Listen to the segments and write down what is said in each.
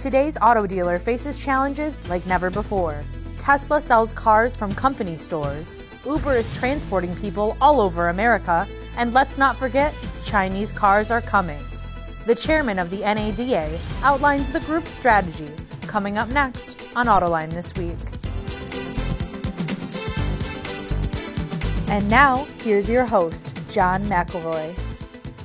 Today's auto dealer faces challenges like never before. Tesla sells cars from company stores, Uber is transporting people all over America, and let's not forget, Chinese cars are coming. The chairman of the NADA outlines the group's strategy, coming up next on Autoline This Week. And now, here's your host, John McElroy.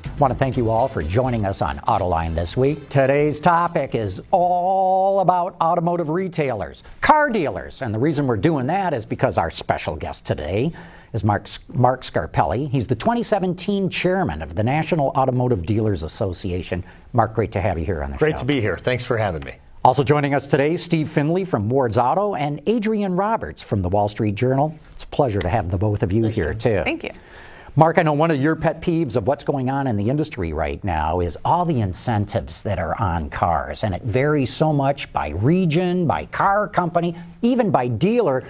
I want to thank you all for joining us on Autoline This Week. Today's topic is all about automotive retailers, car dealers. And the reason we're doing that is because our special guest today is Mark Scarpelli. He's the 2017 chairman of the National Automotive Dealers Association. Mark, great to have you here on the show. Great to be here. Thanks for having me. Also joining us today, Steve Finley from Ward's Auto and Adrian Roberts from the Wall Street Journal. It's a pleasure to have the both of you here, too. Thank you. Mark, I know one of your pet peeves of what's going on in the industry right now is all the incentives that are on cars, and it varies so much by region, by car company, even by dealer.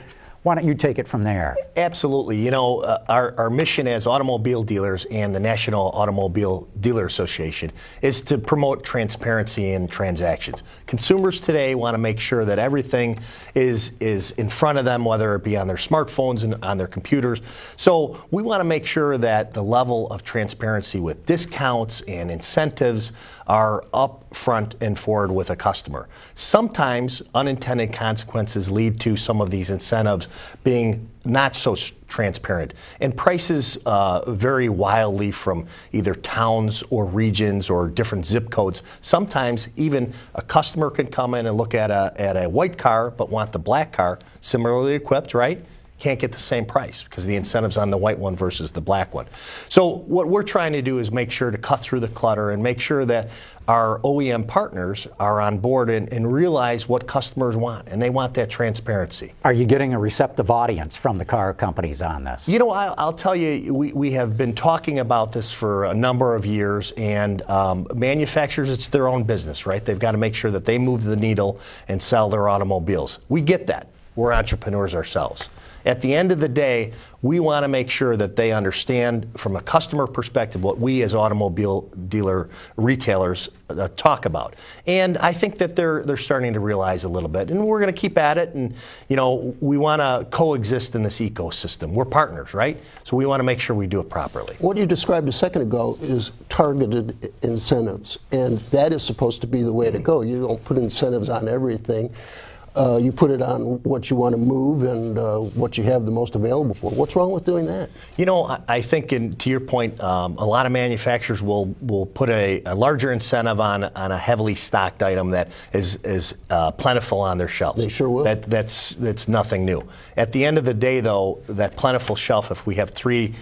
Why don't you take it from there? Absolutely. You know, our mission as automobile dealers and the National Automobile Dealer Association is to promote transparency in transactions. Consumers today want to make sure that everything is in front of them, whether it be on their smartphones and on their computers. So we want to make sure that the level of transparency with discounts and incentives are up front and forward with a customer. Sometimes unintended consequences lead to some of these incentives being not so transparent. And prices vary wildly from either towns or regions or different zip codes. Sometimes even a customer can come in and look at a white car but want the black car, similarly equipped, right? Can't get the same price because the incentive's on the white one versus the black one. So what we're trying to do is make sure to cut through the clutter and make sure that our OEM partners are on board and realize what customers want, and they want that transparency. Are you getting a receptive audience from the car companies on this? You know, I'll tell you, we have been talking about this for a number of years, and manufacturers, it's their own business, right? They've got to make sure that they move the needle and sell their automobiles. We get that. We're entrepreneurs ourselves. At the end of the day, we want to make sure that they understand from a customer perspective what we as automobile dealer retailers talk about. And I think that they're starting to realize a little bit. And we're going to keep at it. And, you know, we want to coexist in this ecosystem. We're partners, right? So we want to make sure we do it properly. What you described a second ago is targeted incentives. And that is supposed to be the way to go. You don't put incentives on everything. You put it on what you want to move and what you have the most available for. What's wrong with doing that? You know, I think, to your point, a lot of manufacturers will put a larger incentive on a heavily stocked item that is plentiful on their shelves. They sure will. That's nothing new. At the end of the day, though, that plentiful shelf, if we have three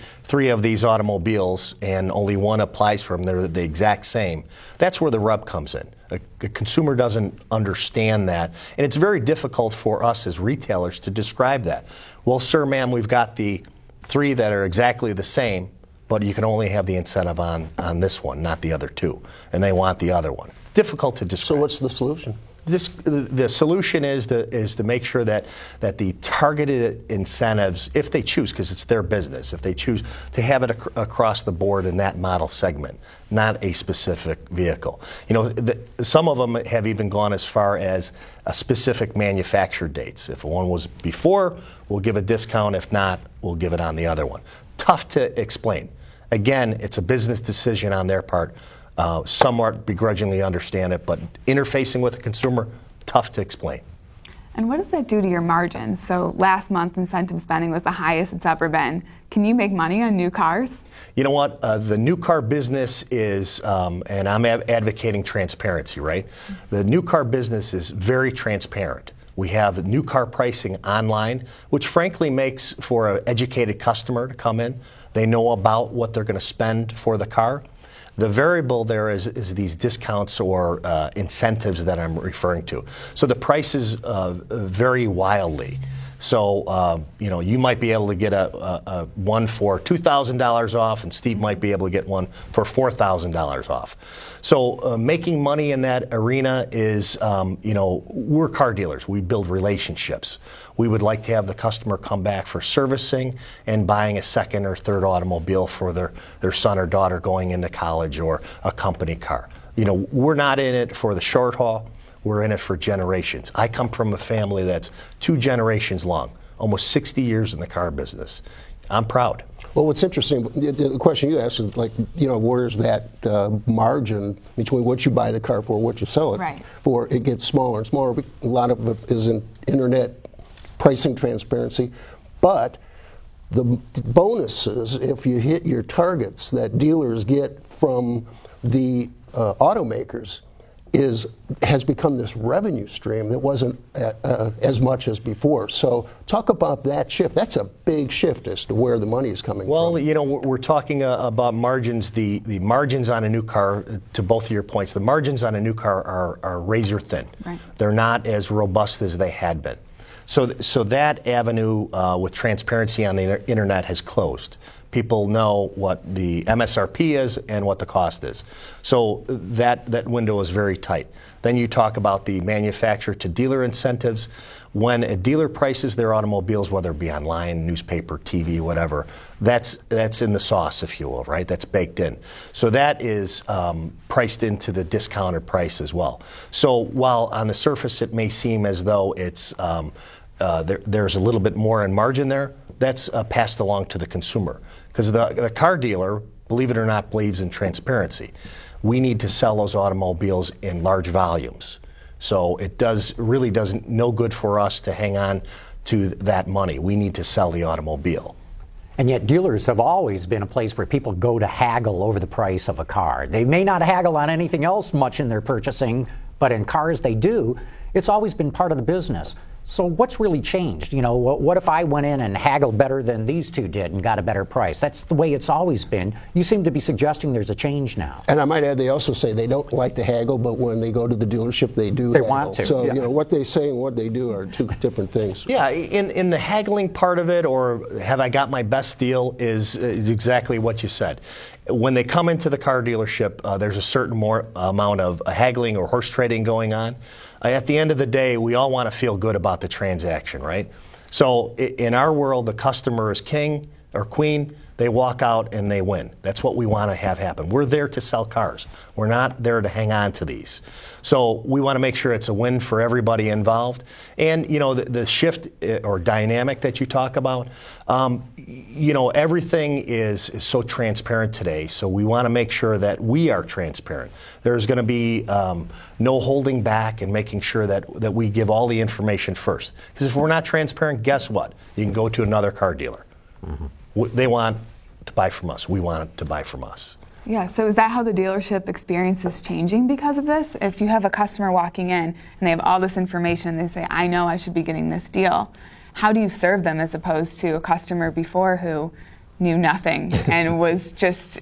of these automobiles and only one applies for them, they're the exact same, that's where the rub comes in. A consumer doesn't understand that, and it's very difficult for us as retailers to describe that. Well, sir, ma'am, we've got the three that are exactly the same, but you can only have the incentive on this one, not the other two, and they want the other one. Difficult to describe. So what's the solution? The solution is to make sure that the targeted incentives, if they choose, because it's their business, if they choose to have it across the board in that model segment, not a specific vehicle. You know, some of them have even gone as far as a specific manufacturer dates. If one was before, we'll give a discount. If not, we'll give it on the other one. Tough to explain. Again, it's a business decision on their part. Somewhat begrudgingly understand it, but interfacing with a consumer, tough to explain. And what does that do to your margins? So last month, incentive spending was the highest it's ever been. Can you make money on new cars? You know what? The new car business is, and I'm advocating transparency, right? The new car business is very transparent. We have new car pricing online, which frankly makes for an educated customer to come in. They know about what they're going to spend for the car. The variable there is these discounts or incentives that I'm referring to. So the prices vary wildly. So, you know, you might be able to get a one for $2,000 off, and Steve might be able to get one for $4,000 off. So making money in that arena is, you know, we're car dealers. We build relationships. We would like to have the customer come back for servicing and buying a second or third automobile for their son or daughter going into college or a company car. You know, we're not in it for the short haul. we're in it for generations. I come from a family that's 2 generations long, almost 60 years in the car business. I'm proud. Well, what's interesting, the question you asked is like, where's that margin between what you buy the car for and what you sell it for? It gets smaller and smaller. A lot of it is in internet pricing transparency. But the bonuses, if you hit your targets that dealers get from the automakers, has become this revenue stream that wasn't as much as before. So talk about that shift. That's a big shift as to where the money is coming from. Well, we're talking about margins. The margins on a new car, to both of your points, the margins on a new car are razor thin. Right. They're not as robust as they had been. So that avenue with transparency on the internet has closed. People know what the MSRP is and what the cost is. So that window is very tight. Then you talk about the manufacturer to dealer incentives. When a dealer prices their automobiles, whether it be online, newspaper, TV, whatever, that's in the sauce, if you will, right? That's baked in. So that is priced into the discounted price as well. So while on the surface it may seem as though it's there's a little bit more in margin there, that's passed along to the consumer. Because the car dealer, believe it or not, believes in transparency. We need to sell those automobiles in large volumes. So it really doesn't no good for us to hang on to that money. We need to sell the automobile. And yet dealers have always been a place where people go to haggle over the price of a car. They may not haggle on anything else much in their purchasing, but in cars they do. It's always been part of the business. So what's really changed? What if I went in and haggled better than these two did and got a better price? That's the way it's always been. You seem to be suggesting there's a change now. And I might add, they also say they don't like to haggle, but when they go to the dealership, they do haggle. Want to. So, what they say and what they do are two different things. Yeah, in the haggling part of it, or have I got my best deal, is exactly what you said. When they come into the car dealership, there's a certain more amount of haggling or horse trading going on. At the end of the day, we all want to feel good about the transaction, right? So in our world, the customer is king or queen. They walk out and they win. That's what we want to have happen. We're there to sell cars. We're not there to hang on to these. So we want to make sure it's a win for everybody involved. And, the shift or dynamic that you talk about, everything is so transparent today. So we want to make sure that we are transparent. There's going to be no holding back and making sure that we give all the information first. Because if we're not transparent, guess what? You can go to another car dealer. Mm-hmm. They want to buy from us. We want to buy from us. Yeah, so is that how the dealership experience is changing because of this? If you have a customer walking in and they have all this information and they say, I know I should be getting this deal, how do you serve them as opposed to a customer before who knew nothing and was just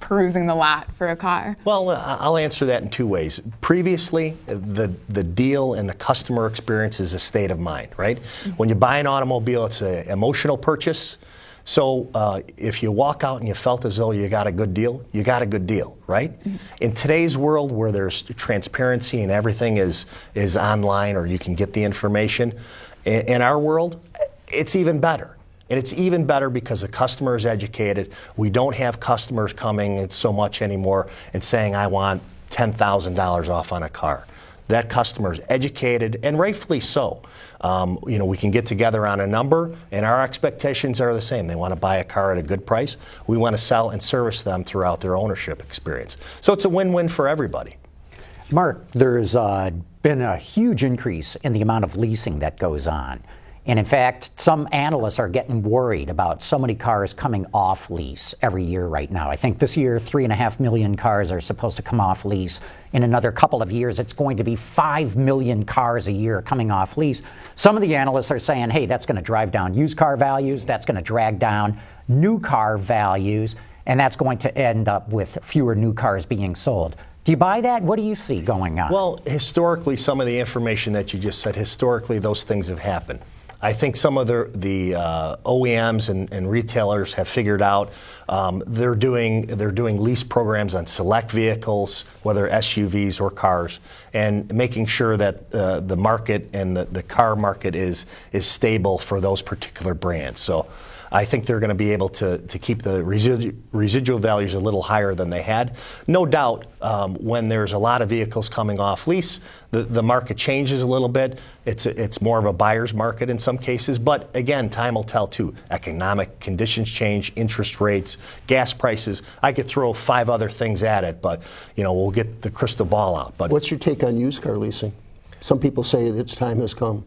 perusing the lot for a car? Well, I'll answer that in 2 ways. Previously, the deal and the customer experience is a state of mind, right? Mm-hmm. When you buy an automobile, it's an emotional purchase. So if you walk out and you felt as though you got a good deal, you got a good deal, right? Mm-hmm. In today's world where there's transparency and everything is online or you can get the information, in our world, it's even better. And it's even better because the customer is educated. We don't have customers coming in so much anymore and saying, I want $10,000 off on a car. That customer is educated, and rightfully so. We can get together on a number, and our expectations are the same. They want to buy a car at a good price. We want to sell and service them throughout their ownership experience. So it's a win-win for everybody. Mark, there's been a huge increase in the amount of leasing that goes on. And in fact, some analysts are getting worried about so many cars coming off lease every year right now. I think this year, 3.5 million cars are supposed to come off lease. In another couple of years, it's going to be 5 million cars a year coming off lease. Some of the analysts are saying, hey, that's going to drive down used car values, that's going to drag down new car values, and that's going to end up with fewer new cars being sold. Do you buy that? What do you see going on? Well, historically, some of the information that you just said, historically, those things have happened. I think some of the OEMs and retailers have figured out they're doing lease programs on select vehicles, whether SUVs or cars, and making sure that the market and the car market is stable for those particular brands. So I think they're going to be able to keep the residual values a little higher than they had. No doubt, when there's a lot of vehicles coming off lease, the market changes a little bit. It's more of a buyer's market in some cases, but again, time will tell too. Economic conditions change, interest rates, gas prices. I could throw 5 other things at it, but we'll get the crystal ball out. But what's your take on used car leasing? Some people say its time has come.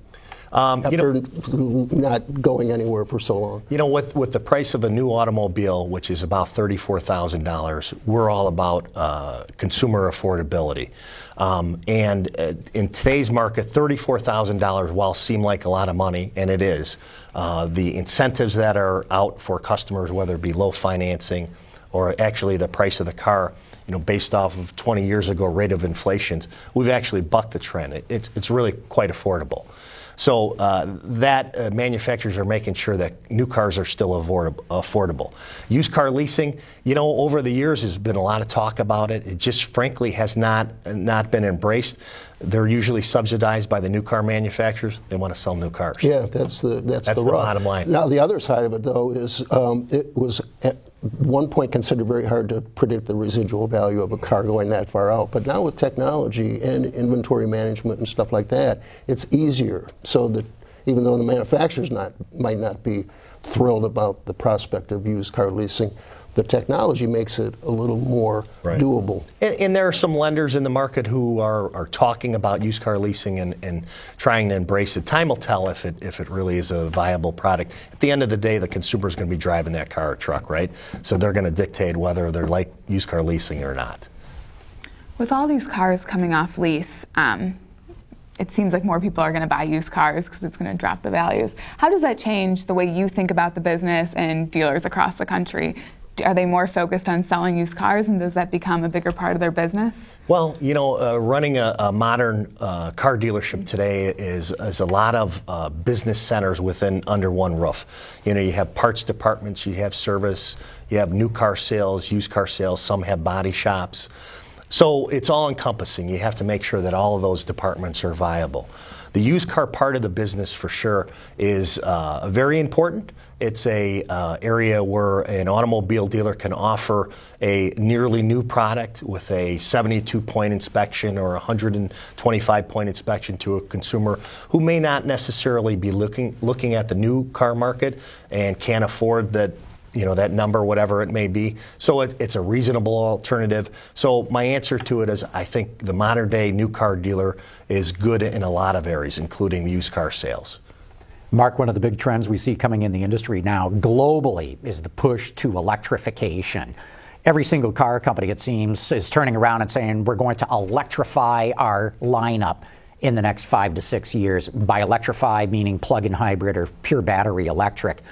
After not going anywhere for so long. With the price of a new automobile, which is about $34,000, we're all about consumer affordability. And in today's market, $34,000, while seem like a lot of money, and it is, the incentives that are out for customers, whether it be low financing or actually the price of the car, based off of 20 years ago rate of inflation, we've actually bucked the trend. It's really quite affordable. So manufacturers are making sure that new cars are still affordable. Used car leasing, over the years there's been a lot of talk about it. It just frankly has not been embraced. They're usually subsidized by the new car manufacturers. They want to sell new cars. Yeah, that's the bottom line. Now the other side of it though is it was at one point considered very hard to predict the residual value of a car going that far out. But now with technology and inventory management and stuff like that, it's easier. So that even though the manufacturers might not be thrilled about the prospect of used car leasing, the technology makes it a little more doable. And there are some lenders in the market who are talking about used car leasing and trying to embrace it. Time will tell if it really is a viable product. At the end of the day, the consumer is going to be driving that car or truck, right? So they're going to dictate whether they're like used car leasing or not. With all these cars coming off lease, it seems like more people are going to buy used cars because it's going to drop the values. How does that change the way you think about the business and dealers across the country? Are they more focused on selling used cars, and does that become a bigger part of their business? Well, running a modern car dealership today is a lot of business centers under one roof. You have parts departments, you have service, you have new car sales, used car sales, some have body shops. So it's all encompassing. You have to make sure that all of those departments are viable. The used car part of the business for sure is very important. It's a area where an automobile dealer can offer a nearly new product with a 72-point inspection or 125-point inspection to a consumer who may not necessarily be looking at the new car market and can't afford that number, whatever it may be. So it's a reasonable alternative. So my answer to it is I think the modern day new car dealer is good in a lot of areas, including used car sales. Mark, one of the big trends we see coming in the industry now globally is the push to electrification. Every single car company, it seems, is turning around and saying we're going to electrify our lineup in the next 5 to 6 years. By electrify, meaning plug-in hybrid or pure battery electric.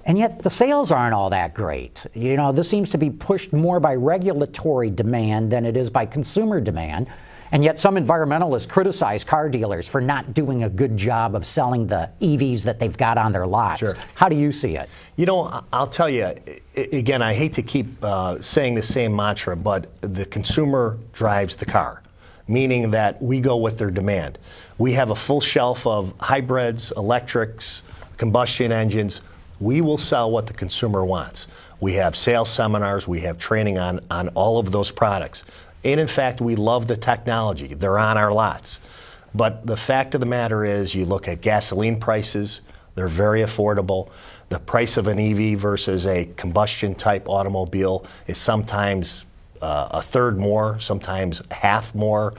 And yet the sales aren't all that great. This seems to be pushed more by regulatory demand than it is by consumer demand. And yet some environmentalists criticize car dealers for not doing a good job of selling the EVs that they've got on their lots. Sure. How do you see it? I'll tell you, again, I hate to keep saying the same mantra, but the consumer drives the car, meaning that we go with their demand. We have a full shelf of hybrids, electrics, combustion engines. We will sell what the consumer wants. We have sales seminars, we have training on all of those products. And in fact, we love the technology. They're on our lots. But the fact of the matter is, you look at gasoline prices, they're very affordable. The price of an EV versus a combustion type automobile is sometimes a third more, sometimes half more.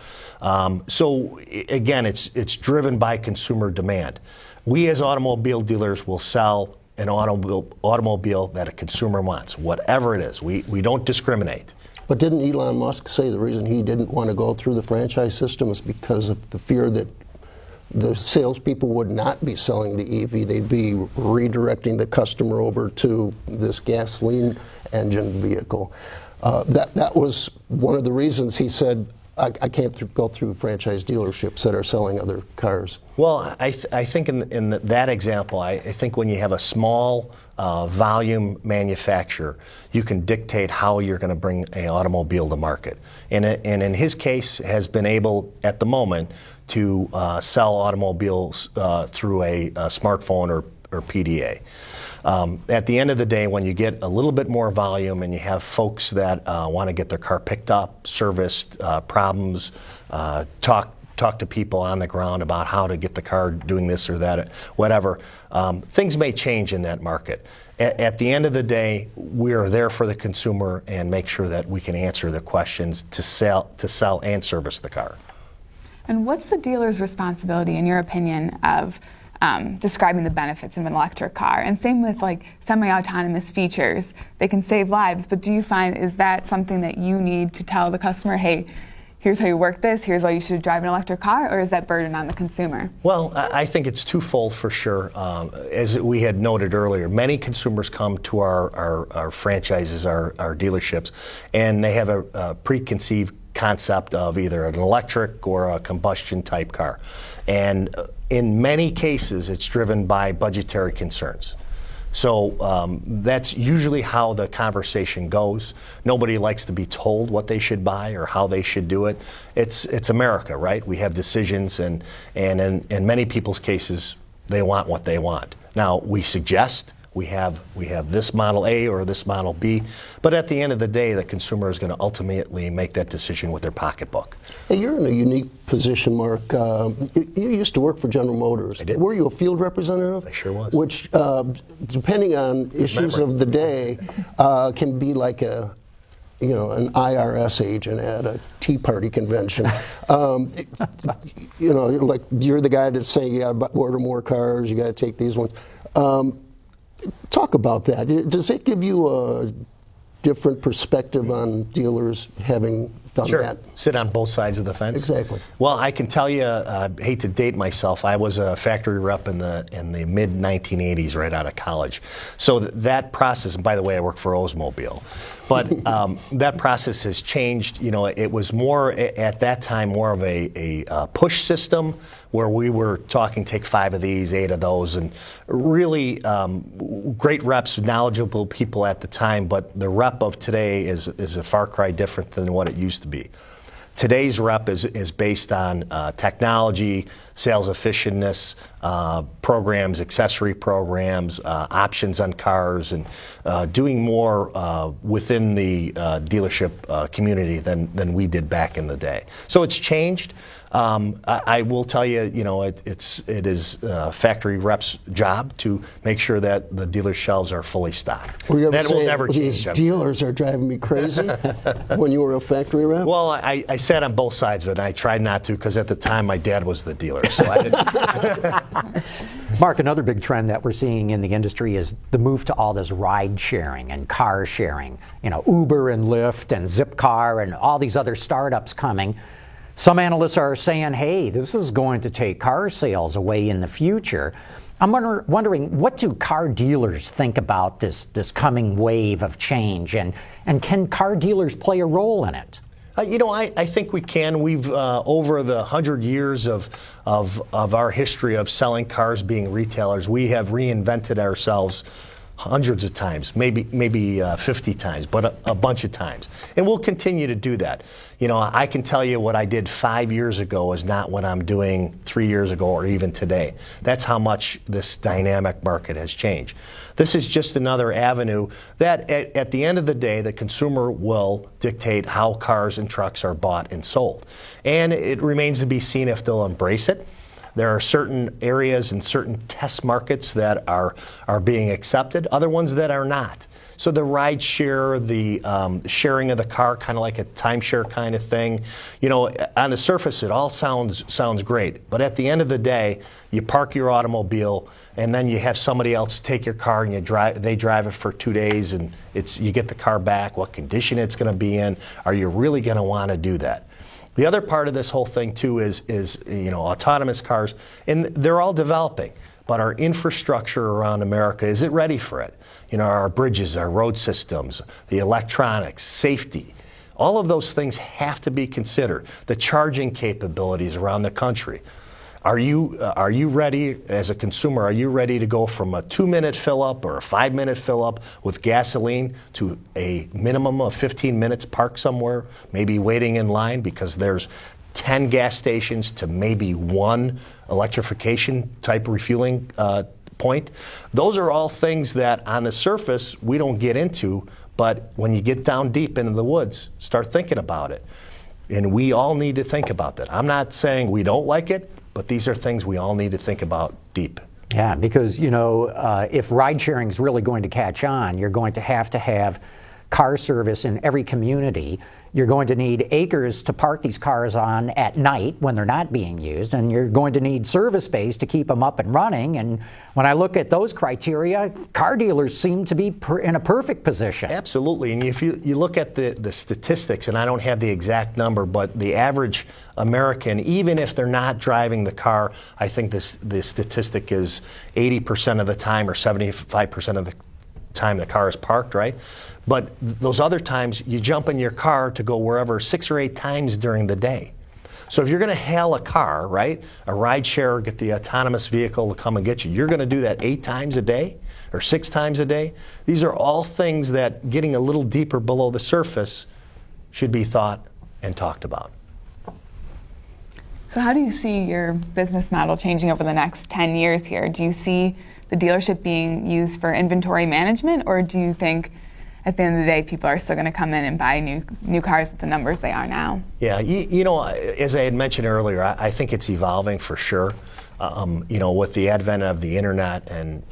So again, it's driven by consumer demand. We as automobile dealers will sell an automobile that a consumer wants, whatever it is. We don't discriminate. But didn't Elon Musk say the reason he didn't want to go through the franchise system was because of the fear that the salespeople would not be selling the EV, they'd be redirecting the customer over to this gasoline engine vehicle. That was one of the reasons he said, I can't go through franchise dealerships that are selling other cars. Well, I think in that example, I think when you have a small volume manufacturer, you can dictate how you're going to bring an automobile to market. And in his case, has been able at the moment to sell automobiles through a smartphone or PDA. At the end of the day, when you get a little bit more volume and you have folks that want to get their car picked up, serviced, problems, talk to people on the ground about how to get the car doing this or that, whatever, things may change in that market. At the end of the day, we are there for the consumer and make sure that we can answer the questions to sell and service the car. And what's the dealer's responsibility, in your opinion, of describing the benefits of an electric car? And same with like semi-autonomous features. They can save lives, but do you find, is that something that you need to tell the customer, hey, here's how you work this, here's why you should drive an electric car, or is that burden on the consumer? Well, I think it's twofold for sure. As we had noted earlier, many consumers come to our franchises, our dealerships, and they have a preconceived concept of either an electric or a combustion type car. And in many cases, it's driven by budgetary concerns. So that's usually how the conversation goes. Nobody likes to be told what they should buy or how they should do it. It's America, right? We have decisions, and in many people's cases, they want what they want. Now, we suggest we have this Model A or this Model B, but at the end of the day, the consumer is going to ultimately make that decision with their pocketbook. Hey, you're in a unique position, Mark. You used to work for General Motors. I did. Were you a field representative? I sure was. Which, depending on issues of the day, can be like an IRS agent at a Tea Party convention. Like you're the guy that's saying you got to order more cars, you got to take these ones. Talk about that. Does it give you a different perspective on dealers having done Sure. that? Sit on both sides of the fence. Exactly. Well, I can tell you, I hate to date myself, I was a factory rep in the mid 1980s, right out of college. So that process, and by the way, I work for Oldsmobile, but that process has changed. It was more at that time more of a push system where we were talking, take 5 of these, 8 of those, and really great reps, knowledgeable people at the time. But the rep of today is a far cry different than what it used to be. Today's rep is based on technology, sales effectiveness, programs, accessory programs, options on cars, and doing more within the dealership community than we did back in the day. So it's changed. I will tell you, it is factory reps' job to make sure that the dealer shelves are fully stocked. That will never change. These dealers are driving me crazy. When you were a factory rep? Well, I sat on both sides of it, and I tried not to because at the time my dad was the dealer. So I didn't. Mark, another big trend that we're seeing in the industry is the move to all this ride sharing and car sharing. Uber and Lyft and Zipcar and all these other startups coming. Some analysts are saying, hey, this is going to take car sales away in the future. I'm wondering, what do car dealers think about this coming wave of change, and can car dealers play a role in it? I think we can. We've over the 100 years of our history of selling cars, being retailers, we have reinvented ourselves hundreds of times, maybe 50 times, but a bunch of times. And we'll continue to do that. I can tell you what I did 5 years ago is not what I'm doing 3 years ago or even today. That's how much this dynamic market has changed. This is just another avenue that at the end of the day, the consumer will dictate how cars and trucks are bought and sold. And it remains to be seen if they'll embrace it. There are certain areas and certain test markets that are being accepted, other ones that are not. So the ride share, the sharing of the car, kind of like a timeshare kind of thing, on the surface it all sounds great. But at the end of the day, you park your automobile and then you have somebody else take your car and they drive it for 2 days and you get the car back, what condition it's going to be in. Are you really going to want to do that? The other part of this whole thing too is autonomous cars, and they're all developing, but our infrastructure around America, is it ready for it? Our bridges, our road systems, the electronics, safety, all of those things have to be considered. The charging capabilities around the country. Are you ready, as a consumer, are you ready to go from a 2-minute fill-up or a 5-minute fill-up with gasoline to a minimum of 15 minutes parked somewhere, maybe waiting in line because there's 10 gas stations to maybe 1 electrification type refueling point. Those are all things that on the surface we don't get into, but when you get down deep into the woods, start thinking about it. And we all need to think about that. I'm not saying we don't like it, but these are things we all need to think about deep. Yeah, because, if ride sharing is really going to catch on, you're going to have car service in every community. You're going to need acres to park these cars on at night when they're not being used, and you're going to need service space to keep them up and running. And when I look at those criteria, car dealers seem to be in a perfect position. Absolutely. And if you look at the statistics, and I don't have the exact number, but the average American, even if they're not driving the car, I think the statistic is 80% of the time or 75% of the time the car is parked, right? But those other times, you jump in your car to go wherever 6 or 8 times during the day. So if you're going to hail a car, right, a ride share, get the autonomous vehicle to come and get you, you're going to do that 8 times a day or 6 times a day. These are all things that, getting a little deeper below the surface, should be thought and talked about. So how do you see your business model changing over the next 10 years here? Do you see the dealership being used for inventory management, or do you think at the end of the day people are still going to come in and buy new cars at the numbers they are now? Yeah, as I had mentioned earlier, I think it's evolving for sure. With the advent of the internet and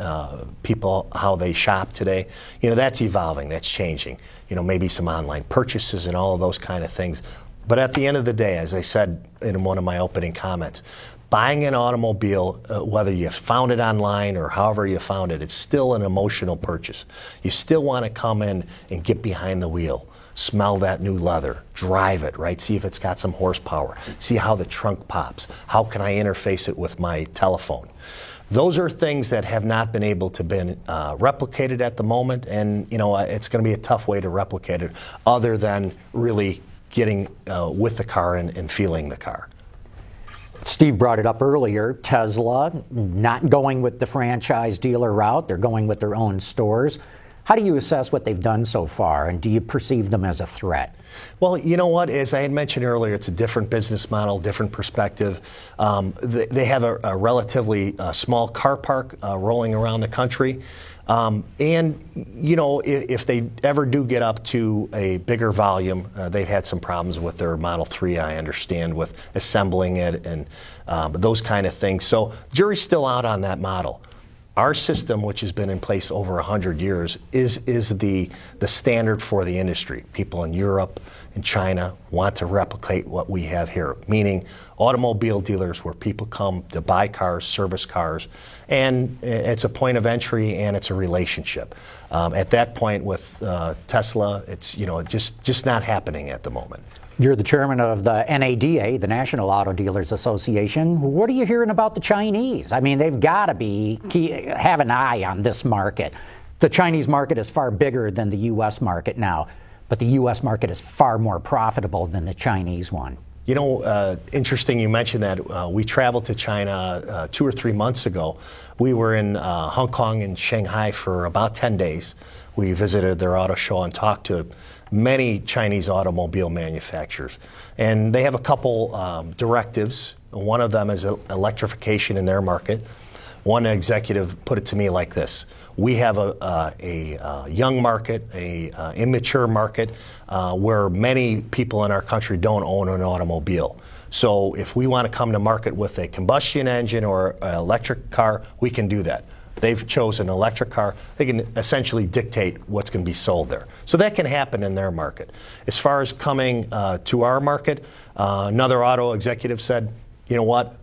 people, how they shop today, that's evolving, that's changing. Maybe some online purchases and all of those kind of things. But at the end of the day, as I said in one of my opening comments, buying an automobile, whether you found it online or however you found it, it's still an emotional purchase. You still want to come in and get behind the wheel, smell that new leather, drive it, right? See if it's got some horsepower, see how the trunk pops, how can I interface it with my telephone. Those are things that have not been able to be replicated at the moment, and it's going to be a tough way to replicate it other than really getting with the car and feeling the car. Steve brought it up earlier, Tesla not going with the franchise dealer route, they're going with their own stores. How do you assess what they've done so far, and do you perceive them as a threat? Well, you know what, as I had mentioned earlier, it's a different business model, different perspective. They have a relatively small car park rolling around the country. If they ever do get up to a bigger volume, they've had some problems with their Model 3, I understand, with assembling it and those kind of things. So jury's still out on that model. Our system, which has been in place over 100 years, is the standard for the industry. People in Europe and China want to replicate what we have here, meaning automobile dealers where people come to buy cars, service cars, and it's a point of entry and it's a relationship. At that point with Tesla, it's just not happening at the moment. You're the chairman of the NADA, the National Auto Dealers Association. What are you hearing about the Chinese? I mean, they've got to have an eye on this market. The Chinese market is far bigger than the U.S. market now, but the U.S. market is far more profitable than the Chinese one. Interesting you mentioned that. We traveled to China 2 or 3 months ago. We were in Hong Kong and Shanghai for about 10 days. We visited their auto show and talked to many Chinese automobile manufacturers. And they have a couple directives. One of them is electrification in their market. One executive put it to me like this: we have a young market, a immature market, where many people in our country don't own an automobile. So if we want to come to market with a combustion engine or an electric car, we can do that. They've chosen an electric car. They can essentially dictate what's going to be sold there. So that can happen in their market. As far as coming to our market, another auto executive said, you know what,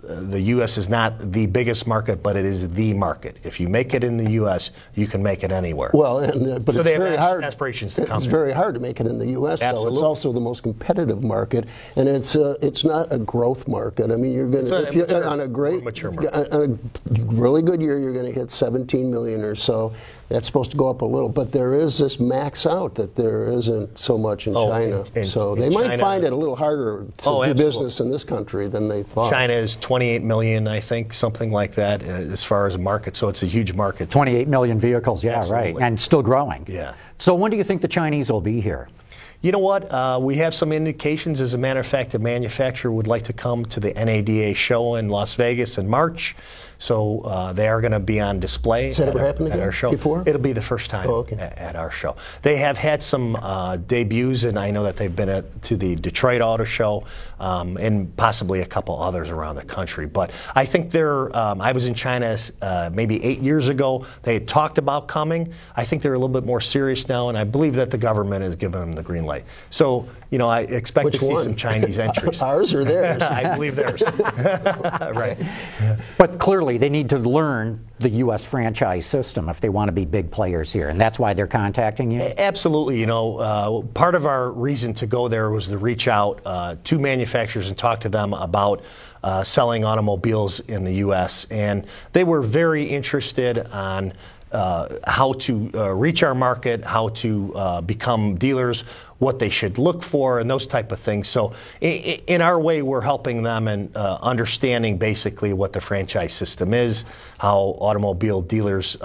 the U.S. is not the biggest market, but it is the market. If you make it in the U.S., you can make it anywhere. Well, but so it's they very have hard. Aspirations to come. It's very hard to make it in the U.S. Absolutely. Though. It's also the most competitive market, and it's not a growth market. I mean, you're going to on a really good year, you're going to hit 17 million or so. That's supposed to go up a little, but there is this max out that there isn't so much in China. So they might find it a little harder to do business in this country than they thought. China is 28 million, I think, something like that, as far as a market. So it's a huge market. 28 million vehicles, yeah, Absolutely. Right, and still growing. Yeah. So when do you think the Chinese will be here? You know what? We have some indications. As a matter of fact, the manufacturer would like to come to the NADA show in Las Vegas in March. So they are going to be on display Has that ever happened at our show. before? It'll be the first time at our show. They have had some debuts, and I know that they've been to the Detroit Auto Show and possibly a couple others around the country. But I think they're, I was in China maybe 8 years ago. They had talked about coming. I think they're a little bit more serious now, and I believe that the government has given them the green light. So, you know, I expect to see some Chinese entries. Ours or theirs? I believe theirs. Right. But clearly, they need to learn the U.S. franchise system if they want to be big players here, and that's why they're contacting you? Absolutely. You know, part of our reason to go there was to reach out to manufacturers and talk to them about selling automobiles in the U.S., and they were very interested on how to reach our market, how to become dealers, what they should look for, and those type of things. So in our way, we're helping them and understanding basically what the franchise system is, how automobile dealers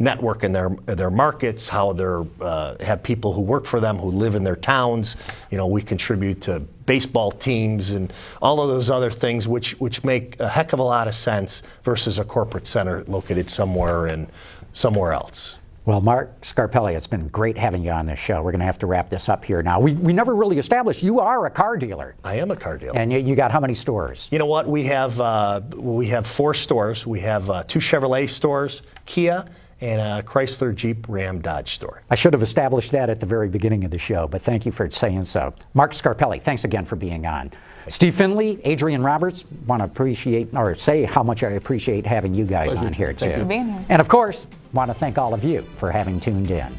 network in their markets, how they have people who work for them who live in their towns. You know, we contribute to baseball teams and all of those other things, which make a heck of a lot of sense versus a corporate center located somewhere else. Well, Mark Scarpelli, it's been great having you on this show. We're going to have to wrap this up here now. We never really established you are a car dealer. I am a car dealer. And you got how many stores? You know what? We have 4 stores. We have 2 Chevrolet stores, Kia, and a Chrysler, Jeep, Ram, Dodge store. I should have established that at the very beginning of the show, but thank you for saying so. Mark Scarpelli, thanks again for being on. Steve Finley, Adrian Roberts, want to say how much I appreciate having you guys on here too. Thanks for being here. And of course, want to thank all of you for having tuned in.